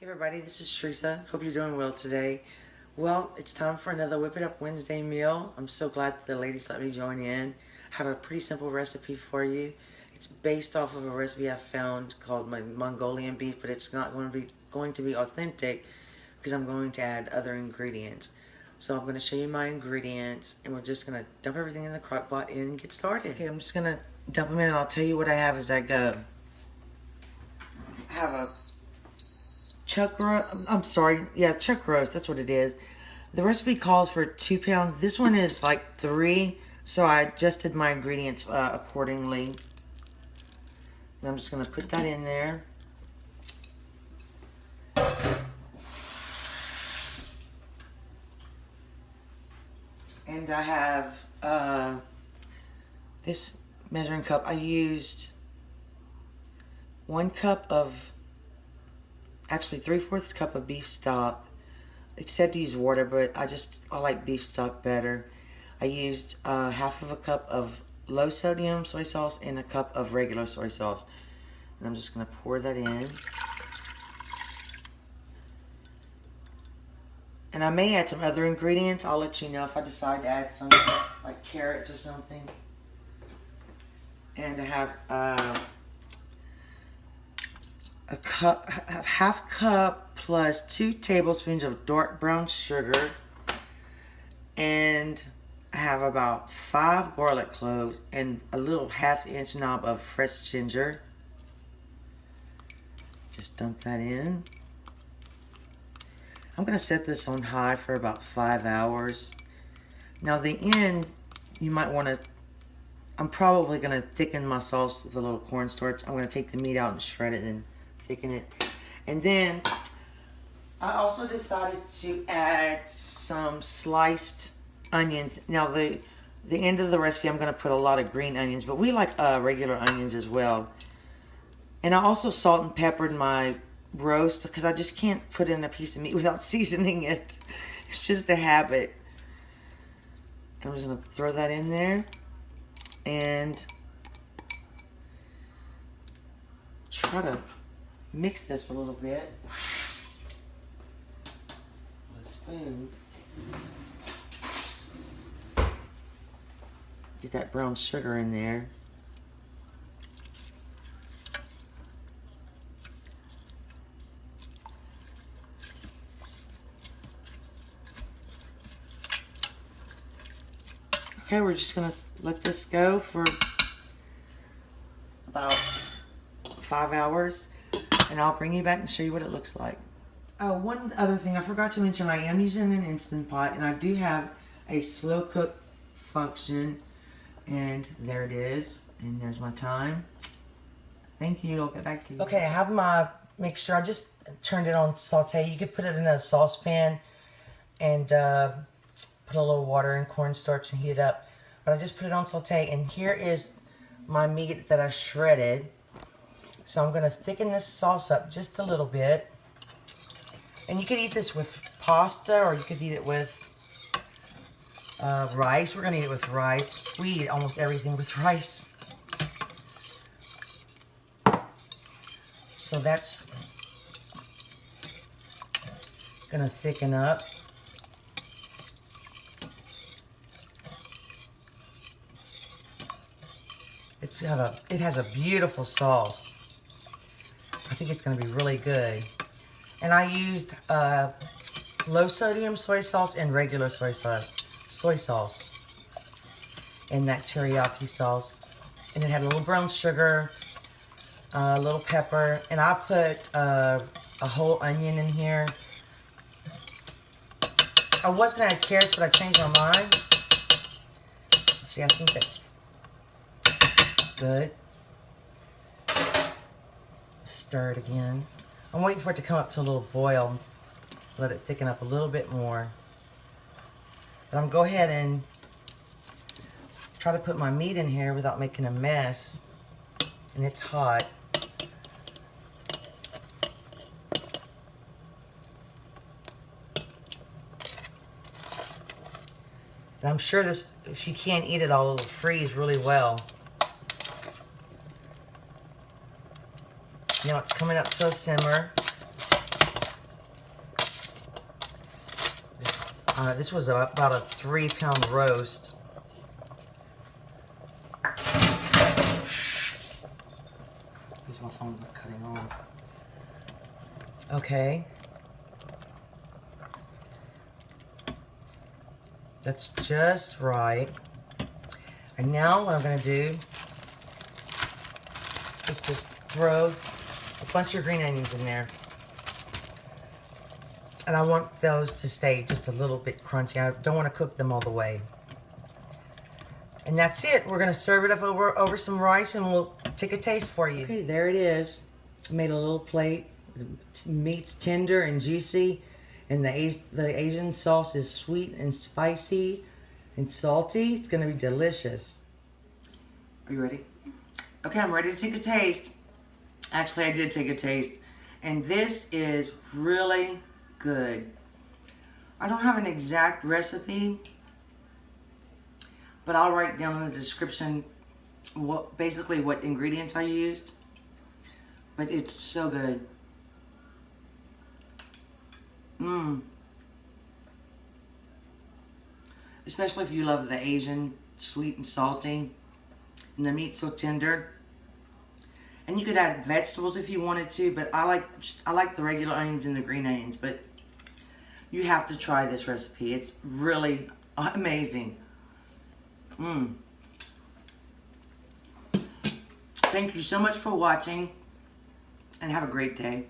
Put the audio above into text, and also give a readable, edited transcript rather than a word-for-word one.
Hey everybody, this is Teresa. Hope you're doing well today. Well, it's time for another Whip It Up Wednesday meal. I'm so glad that the ladies let me join in. I have a pretty simple recipe for you. It's based off of a recipe I found called my Mongolian Beef, but it's not going to be authentic because I'm going to add other ingredients. So I'm going to show you my ingredients, and we're just going to dump everything in the crock pot and get started. Okay, I'm just going to dump them in, and I'll tell you what I have as I go. I have a chuck roast, that's what it is. The recipe calls for 2 pounds. This one is like 3, so I adjusted my ingredients accordingly. And I'm just going to put that in there. And I have this measuring cup. I used 1 cup of, actually 3/4 cup of beef stock. It said to use water, but I like beef stock better. I used half of a cup of low sodium soy sauce and a cup of regular soy sauce. And I'm just going to pour that in. And I may add some other ingredients. I'll let you know if I decide to add some, like carrots or something. And I have half cup plus 2 tablespoons of dark brown sugar, and I have about 5 garlic cloves and a little 1/2 inch knob of fresh ginger. Just dump that in. I'm going to set this on high for about 5 hours. Now the end, you might want to, I'm probably going to thicken my sauce with a little cornstarch. I'm going to take the meat out and shred it and thicken it. And then I also decided to add some sliced onions. Now the end of the recipe, I'm going to put a lot of green onions, but we like regular onions as well. And I also salt and peppered my roast because I just can't put in a piece of meat without seasoning it. It's just a habit. I'm just going to throw that in there and try to mix this a little bit with a spoon. Get that brown sugar in there. Okay, we're just going to let this go for about 5 hours, and I'll bring you back and show you what it looks like. Oh, one other thing I forgot to mention, I am using an Instant Pot, and I do have a slow cook function, and there it is, and there's my time. Thank you, I'll get back to you. Okay, I have my mixture. I just turned it on saute. You could put it in a saucepan and put a little water and cornstarch and heat it up. But I just put it on saute, and here is my meat that I shredded. So I'm going to thicken this sauce up just a little bit. And you could eat this with pasta, or you could eat it with rice. We're going to eat it with rice. We eat almost everything with rice. So that's going to thicken up. It has a beautiful sauce. I think it's going to be really good. And I used low sodium soy sauce and regular soy sauce in that teriyaki sauce. And it had a little brown sugar, a little pepper, and I put a whole onion in here. I was going to add carrots, but I changed my mind. See, I think that's good. Stir it again. I'm waiting for it to come up to a little boil. Let it thicken up a little bit more. But I'm going to go ahead and try to put my meat in here without making a mess. And it's hot. And I'm sure this, if you can't eat it all, it'll freeze really well. Now it's coming up to a simmer. This was about a 3-pound roast. Here's my phone cutting off. Okay. That's just right. And now what I'm going to do is just throw a bunch of green onions in there. And I want those to stay just a little bit crunchy. I don't want to cook them all the way. And that's it. We're going to serve it up over some rice and we'll take a taste for you. Okay, there it is. I made a little plate. The meat's tender and juicy. And the Asian sauce is sweet and spicy and salty. It's going to be delicious. Are you ready? Okay, I'm ready to take a taste. Actually, I did take a taste. And this is really good. I don't have an exact recipe, but I'll write down in the description basically what ingredients I used. But it's so good. Especially if you love the Asian sweet and salty and the meat so tender. And you could add vegetables if you wanted to, but I like the regular onions and the green onions. But you have to try this recipe. It's really amazing. Thank you so much for watching and have a great day.